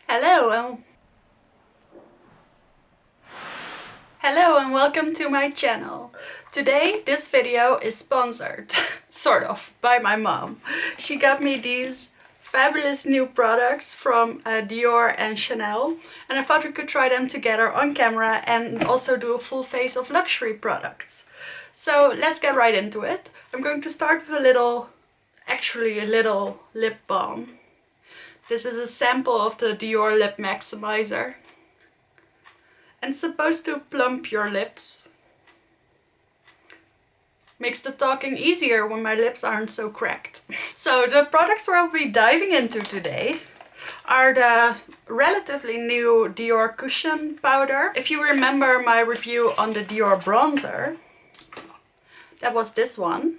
Hello and welcome to my channel. Today this video is sponsored, sort of, by my mom. She got me these fabulous new products from Dior and Chanel, and I thought we could try them together on camera and also do a full face of luxury products. So let's get right into it. I'm going to start with a little lip balm. This is a sample of the Dior Lip Maximizer. And it's supposed to plump your lips. Makes the talking easier when my lips aren't so cracked. So the products we'll be diving into today are the relatively new Dior Cushion powder. If you remember my review on the Dior bronzer, that was this one.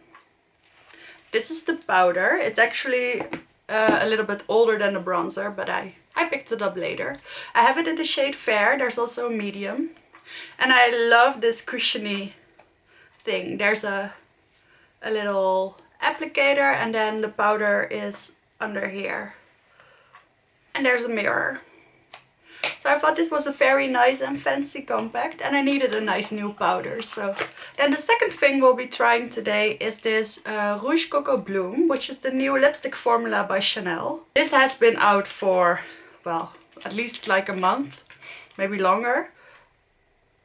This is the powder. It's actually a little bit older than the bronzer, but I picked it up later. I have it in the shade Fair. There's also a medium. And I love this cushiony thing. There's a little applicator and then the powder is under here. And there's a mirror. So I thought this was a very nice and fancy compact, and I needed a nice new powder. So then the second thing we'll be trying today is this Rouge Coco Bloom, which is the new lipstick formula by Chanel. This has been out for, well, at least like a month, maybe longer.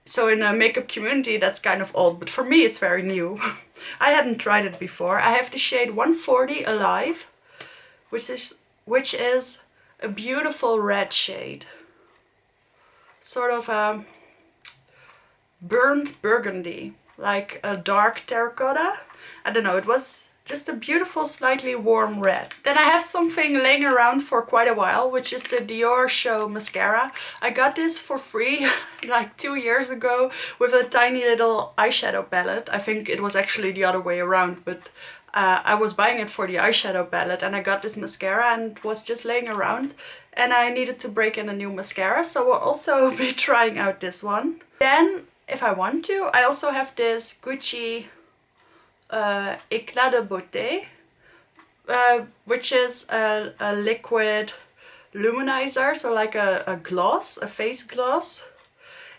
So in the makeup community that's kind of old, but for me it's very new. I hadn't tried it before. I have the shade 140 Alive, which is a beautiful red shade. Sort of a burnt burgundy, like a dark terracotta. I don't know, it was just a beautiful, slightly warm red. Then I have something laying around for quite a while, which is the Dior Show mascara. I got this for free like 2 years ago with a tiny little eyeshadow palette. I think it was actually the other way around, but I was buying it for the eyeshadow palette and I got this mascara and it was just laying around. And I needed to break in a new mascara, so we'll also be trying out this one. Then, if I want to, I also have this Gucci Éclat de Beauté, which is a liquid luminizer, so like a gloss, a face gloss.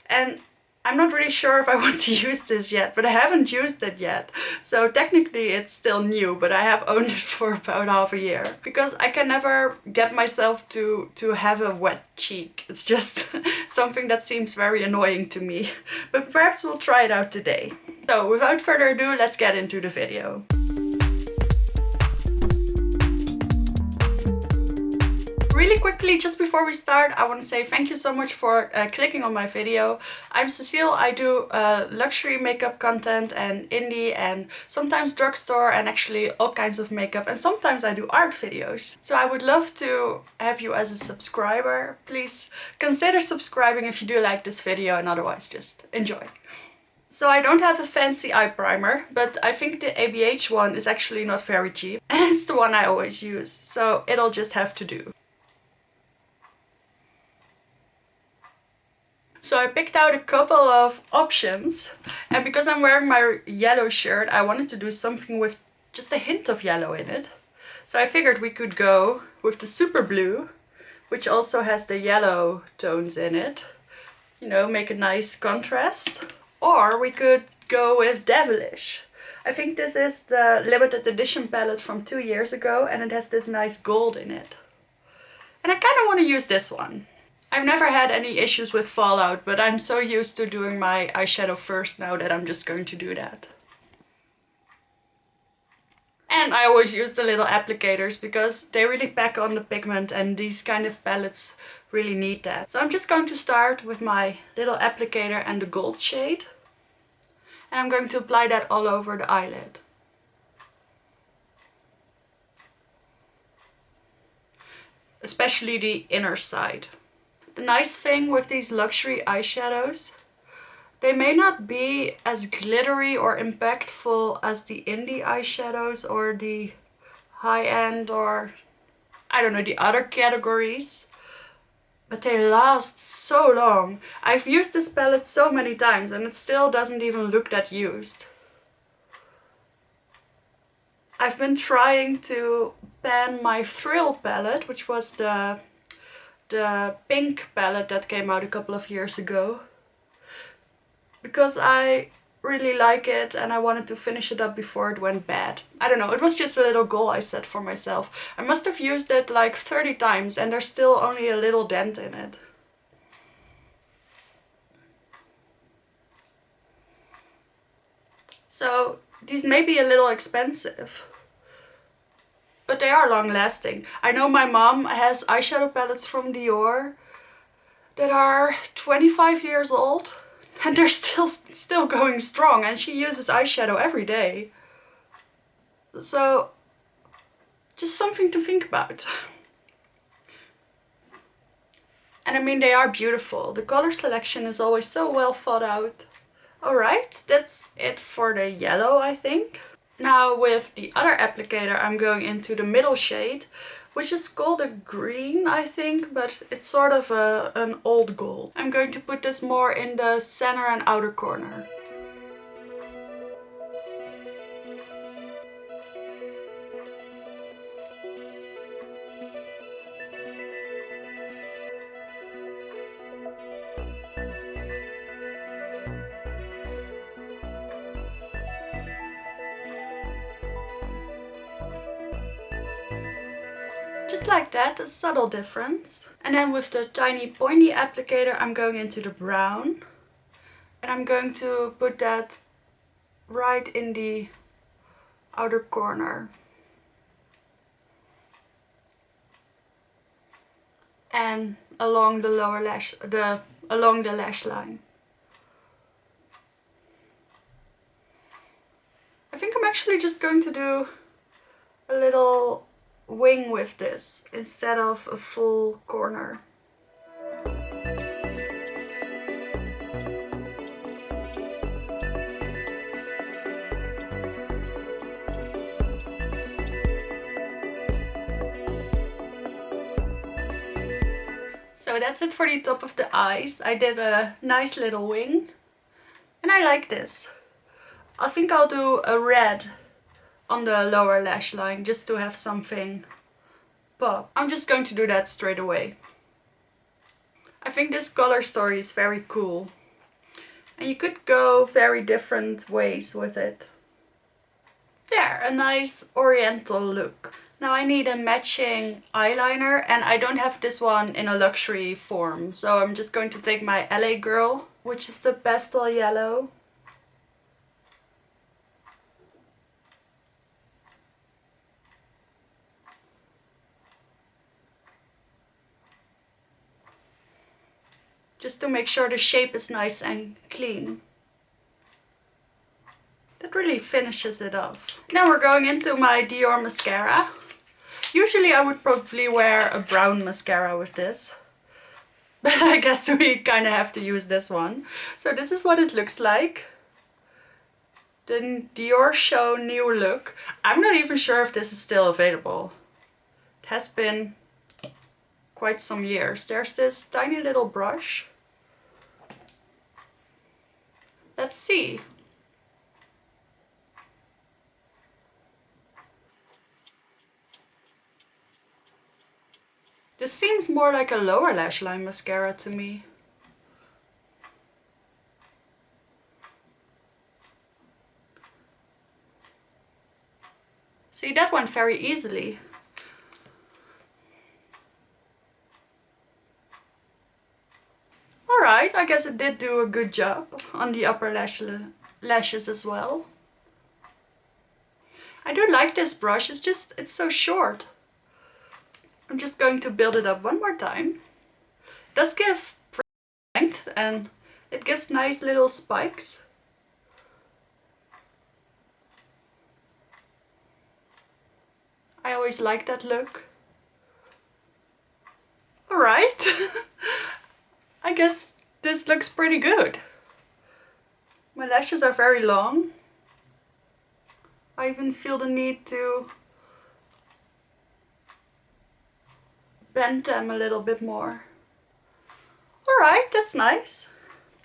And I'm not really sure if I want to use this yet, but I haven't used it yet. So technically it's still new, but I have owned it for about half a year. Because I can never get myself to have a wet cheek. It's just something that seems very annoying to me. But perhaps we'll try it out today. So without further ado, let's get into the video. Really quickly, just before we start, I want to say thank you so much for clicking on my video. I'm Cecile. I do luxury makeup content and indie and sometimes drugstore and actually all kinds of makeup, and sometimes I do art videos. So I would love to have you as a subscriber. Please consider subscribing if you do like this video, and otherwise just enjoy. So I don't have a fancy eye primer, but I think the ABH one is actually not very cheap, and it's the one I always use, so it'll just have to do. So I picked out a couple of options, and because I'm wearing my yellow shirt, I wanted to do something with just a hint of yellow in it. So I figured we could go with the Super Blue, which also has the yellow tones in it. You know, make a nice contrast. Or we could go with Devilish. I think this is the limited edition palette from 2 years ago, and it has this nice gold in it. And I kind of want to use this one. I've never had any issues with fallout, but I'm so used to doing my eyeshadow first now that I'm just going to do that. And I always use the little applicators because they really pack on the pigment, and these kind of palettes really need that. So I'm just going to start with my little applicator and the gold shade. And I'm going to apply that all over the eyelid. Especially the inner side. The nice thing with these luxury eyeshadows, they may not be as glittery or impactful as the indie eyeshadows or the high-end or, I don't know, the other categories. But they last so long. I've used this palette so many times and it still doesn't even look that used. I've been trying to pan my Thrill palette, which was the the pink palette that came out a couple of years ago, because I really like it and I wanted to finish it up before it went bad. I don't know, it was just a little goal I set for myself. I must have used it like 30 times and there's still only a little dent in it. So these may be a little expensive, but they are long lasting. I know my mom has eyeshadow palettes from Dior that are 25 years old and they're still going strong, and she uses eyeshadow every day. So just something to think about. And I mean, they are beautiful. The color selection is always so well thought out. Alright, that's it for the yellow, I think. Now with the other applicator I'm going into the middle shade, which is called a green, I think, but it's sort of an old gold. I'm going to put this more in the center and outer corner. Just like that, a subtle difference. And then with the tiny pointy applicator I'm going into the brown. And I'm going to put that right in the outer corner. And along the lower lash, along the lash line. I think I'm actually just going to do a little wing with this instead of a full corner. So that's it for the top of the eyes. I did a nice little wing and I like this. I think I'll do a red on the lower lash line just to have something pop. I'm just going to do that straight away. I think this color story is very cool and you could go very different ways with it. There, a nice oriental look. Now I need a matching eyeliner and I don't have this one in a luxury form, so I'm just going to take my LA Girl, which is the pastel yellow. Just to make sure the shape is nice and clean. That really finishes it off. Now we're going into my Dior mascara. Usually I would probably wear a brown mascara with this, but I guess we kind of have to use this one. So this is what it looks like. The Dior Show New Look. I'm not even sure if this is still available. It has been quite some years. There's this tiny little brush. Let's see. This seems more like a lower lash line mascara to me. See, that went very easily. Alright, I guess it did do a good job on the upper lashes as well. I do like this brush, it's so short. I'm just going to build it up one more time. It does give length and it gives nice little spikes. I always like that look. Alright, I guess this looks pretty good. My lashes are very long. I even feel the need to bend them a little bit more. Alright, that's nice.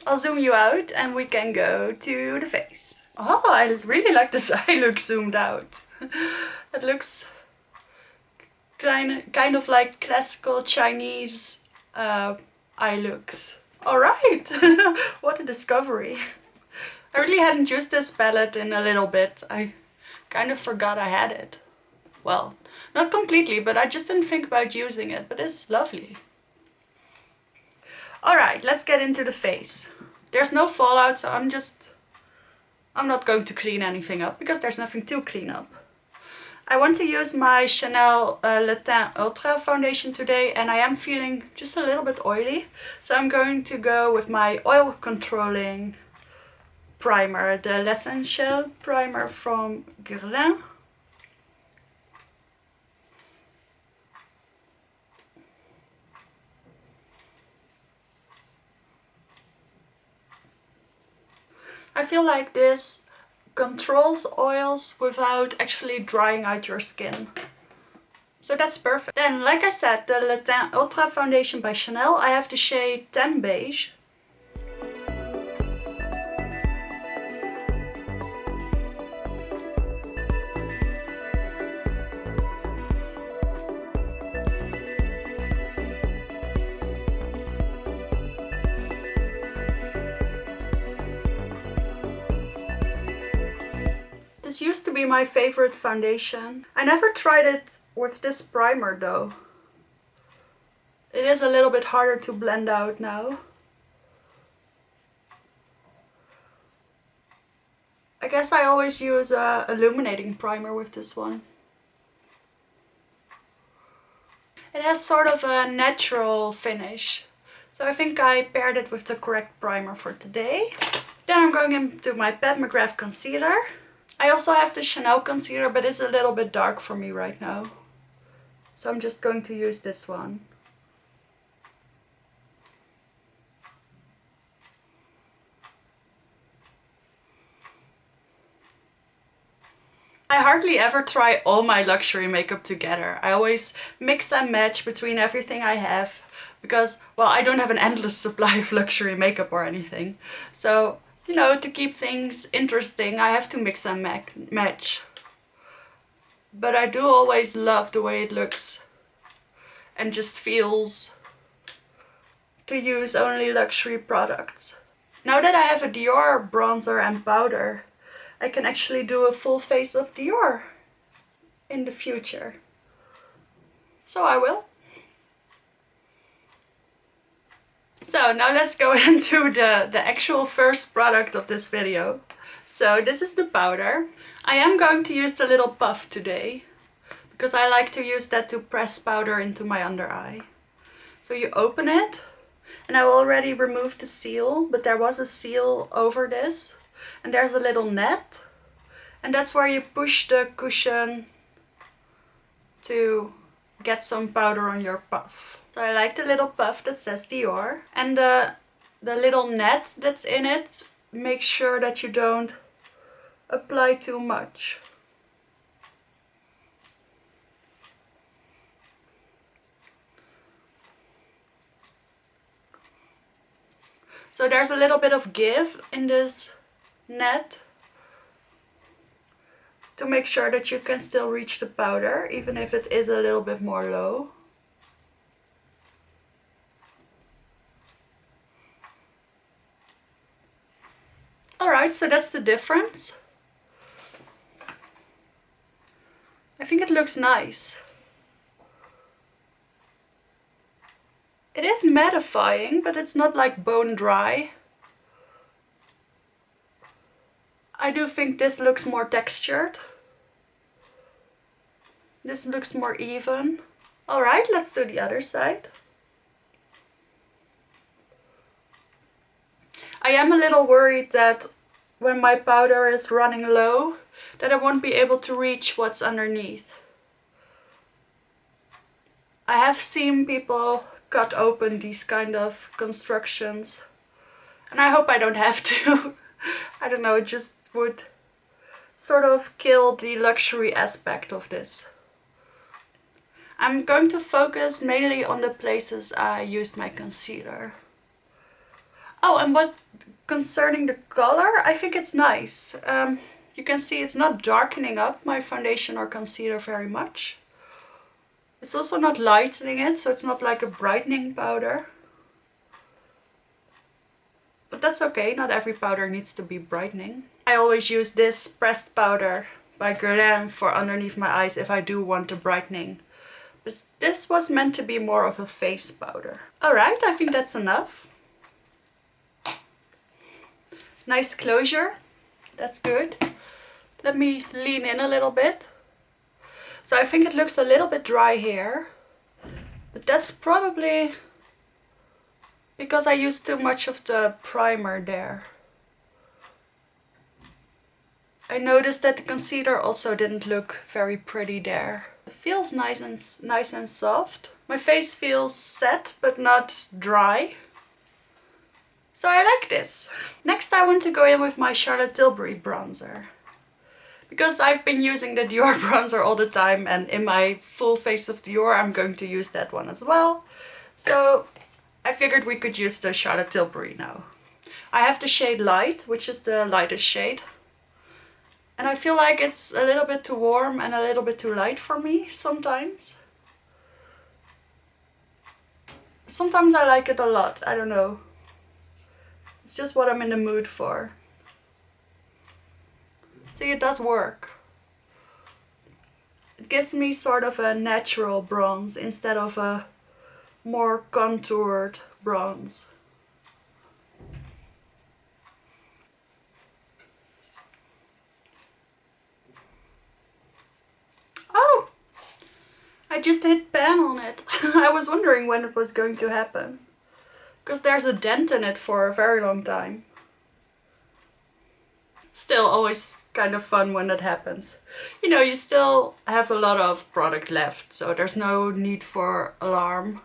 I'll zoom you out and we can go to the face. Oh, I really like this eye look zoomed out. It looks kind of like classical Chinese eye looks. Alright, what a discovery. I really hadn't used this palette in a little bit. I kind of forgot I had it. Well, not completely, but I just didn't think about using it, but it's lovely. Alright, let's get into the face. There's no fallout, so I'm not going to clean anything up because there's nothing to clean up. I want to use my Chanel Le Teint Ultra foundation today, and I am feeling just a little bit oily. So I'm going to go with my oil controlling primer, the L'Essentiel primer from Guerlain. I feel like this controls oils without actually drying out your skin. So that's perfect. Then, like I said, the Le Teint Ultra foundation by Chanel, I have the shade Tan Beige. This used to be my favorite foundation. I never tried it with this primer though. It is a little bit harder to blend out now. I guess I always use a illuminating primer with this one. It has sort of a natural finish. So I think I paired it with the correct primer for today. Then I'm going into my Pat McGrath concealer. I also have the Chanel concealer, but it's a little bit dark for me right now. So I'm just going to use this one. I hardly ever try all my luxury makeup together. I always mix and match between everything I have because, well, I don't have an endless supply of luxury makeup or anything. So, you know, to keep things interesting, I have to mix and match. But I do always love the way it looks and just feels to use only luxury products. Now that I have a Dior bronzer and powder, I can actually do a full face of Dior in the future. So I will. So now let's go into the actual first product of this video. So this is the powder. I am going to use the little puff today because I like to use that to press powder into my under eye. So you open it, and I already removed the seal, but there was a seal over this, and there's a little net, and that's where you push the cushion to get some powder on your puff. So I like the little puff that says Dior, and the little net that's in it, make sure that you don't apply too much. So there's a little bit of give in this net to make sure that you can still reach the powder, even if it is a little bit more low. Alright, so that's the difference. I think it looks nice. It is mattifying, but it's not like bone dry. I do think this looks more textured. This looks more even. Alright, let's do the other side. I am a little worried that when my powder is running low, that I won't be able to reach what's underneath. I have seen people cut open these kind of constructions, and I hope I don't have to. I don't know, it just would sort of kill the luxury aspect of this. I'm going to focus mainly on the places I used my concealer. Oh, and what concerning the color, I think it's nice. You can see it's not darkening up my foundation or concealer very much. It's also not lightening it, so it's not like a brightening powder. But that's okay, not every powder needs to be brightening. I always use this pressed powder by Guerlain for underneath my eyes if I do want a brightening. But this was meant to be more of a face powder. Alright, I think that's enough. Nice closure, that's good. Let me lean in a little bit. So I think it looks a little bit dry here, but that's probably because I used too much of the primer there. I noticed that the concealer also didn't look very pretty there. It feels nice and soft. My face feels set but not dry. So I like this. Next I want to go in with my Charlotte Tilbury bronzer. Because I've been using the Dior bronzer all the time, and in my full face of Dior I'm going to use that one as well. So I figured we could use the Charlotte Tilbury now. I have the shade Light, which is the lightest shade. And I feel like it's a little bit too warm and a little bit too light for me sometimes. Sometimes I like it a lot, I don't know. It's just what I'm in the mood for. See, it does work. It gives me sort of a natural bronze instead of a more contoured bronze. Oh! I just hit pan on it. I was wondering when it was going to happen. Because there's a dent in it for a very long time. Still always kind of fun when that happens. You know, you still have a lot of product left, so there's no need for alarm.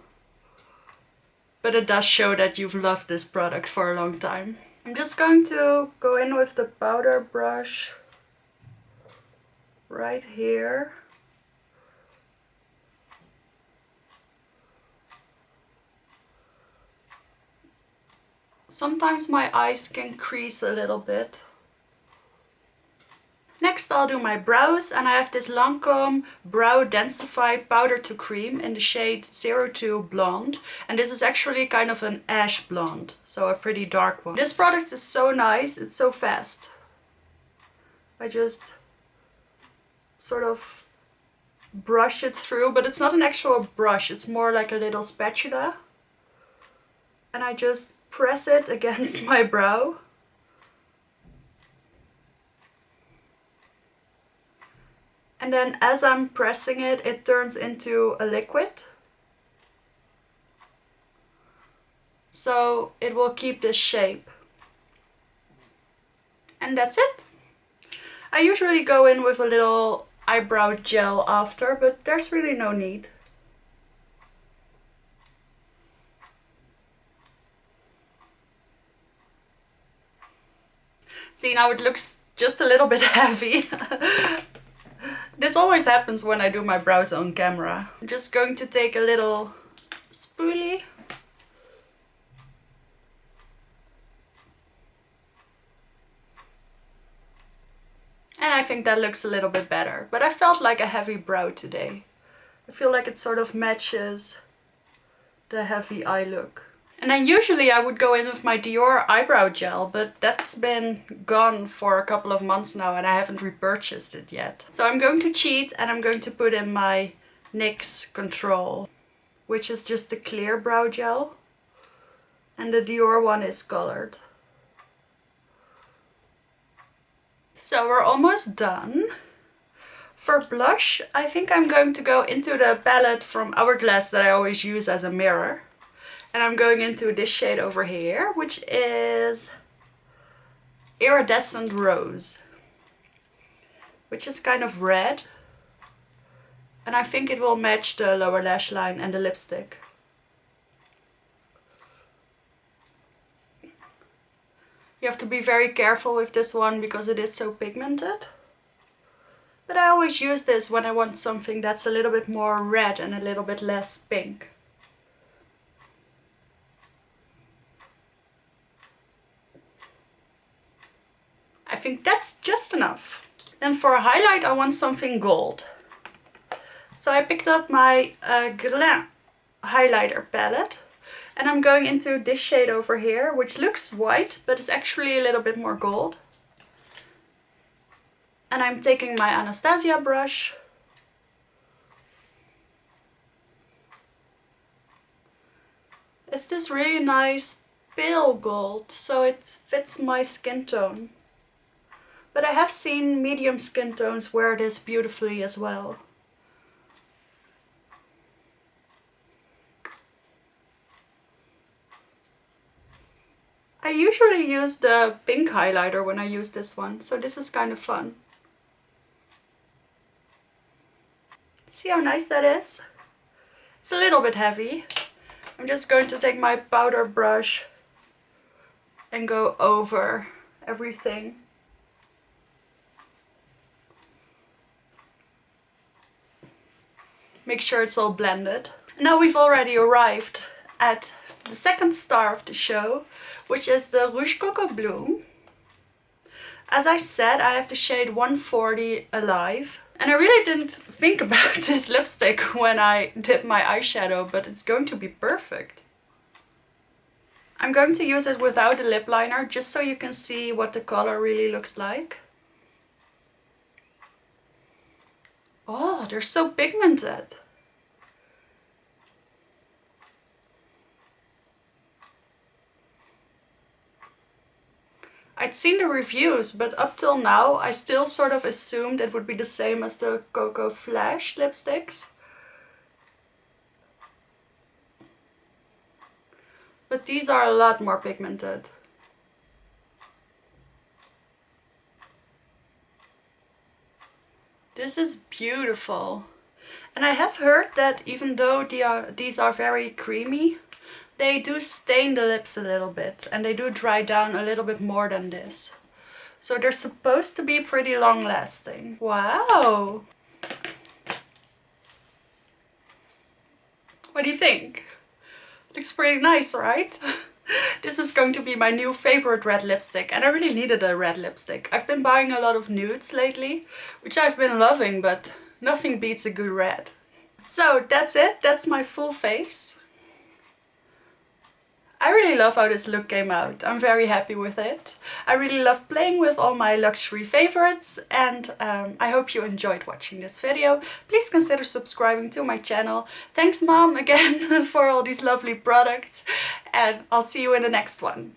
But it does show that you've loved this product for a long time. I'm just going to go in with the powder brush right here. Sometimes my eyes can crease a little bit. Next I'll do my brows, and I have this Lancome Brow Densify Powder to Cream in the shade 02 Blonde. And this is actually kind of an ash blonde, so a pretty dark one. This product is so nice, it's so fast. I just sort of brush it through, but it's not an actual brush, it's more like a little spatula. And I just press it against my brow. And then as I'm pressing it, it turns into a liquid. So it will keep this shape. And that's it. I usually go in with a little eyebrow gel after, but there's really no need. See, now it looks just a little bit heavy. This always happens when I do my brows on camera. I'm just going to take a little spoolie. And I think that looks a little bit better. But I felt like a heavy brow today. I feel like it sort of matches the heavy eye look. And then usually I would go in with my Dior eyebrow gel, but that's been gone for a couple of months now and I haven't repurchased it yet. So I'm going to cheat and I'm going to put in my NYX Control, which is just a clear brow gel. And the Dior one is colored. So we're almost done. For blush, I think I'm going to go into the palette from Hourglass that I always use as a mirror. And I'm going into this shade over here, which is Iridescent Rose, which is kind of red. And I think it will match the lower lash line and the lipstick. You have to be very careful with this one because it is so pigmented. But I always use this when I want something that's a little bit more red and a little bit less pink. I think that's just enough. And for a highlight I want something gold. So I picked up my Guerlain highlighter palette and I'm going into this shade over here, which looks white but is actually a little bit more gold. And I'm taking my Anastasia brush. It's this really nice pale gold, so it fits my skin tone. But I have seen medium skin tones wear this beautifully as well. I usually use the pink highlighter when I use this one, so this is kind of fun. See how nice that is? It's a little bit heavy. I'm just going to take my powder brush and go over everything. Make sure it's all blended. Now we've already arrived at the second star of the show, which is the Rouge Coco Bloom. As I said, I have the shade 140 Alive. And I really didn't think about this lipstick when I did my eyeshadow, but it's going to be perfect. I'm going to use it without a lip liner, just so you can see what the color really looks like. Oh, they're so pigmented. I'd seen the reviews, but up till now I still sort of assumed it would be the same as the Coco Flash lipsticks. But these are a lot more pigmented. This is beautiful. And I have heard that even though these are very creamy, they do stain the lips a little bit and they do dry down a little bit more than this. So they're supposed to be pretty long lasting. Wow! What do you think? Looks pretty nice, right? This is going to be my new favorite red lipstick, and I really needed a red lipstick. I've been buying a lot of nudes lately, which I've been loving, but nothing beats a good red. So that's it. That's my full face. I really love how this look came out. I'm very happy with it. I really love playing with all my luxury favorites, and I hope you enjoyed watching this video. Please consider subscribing to my channel. Thanks Mom again for all these lovely products, and I'll see you in the next one.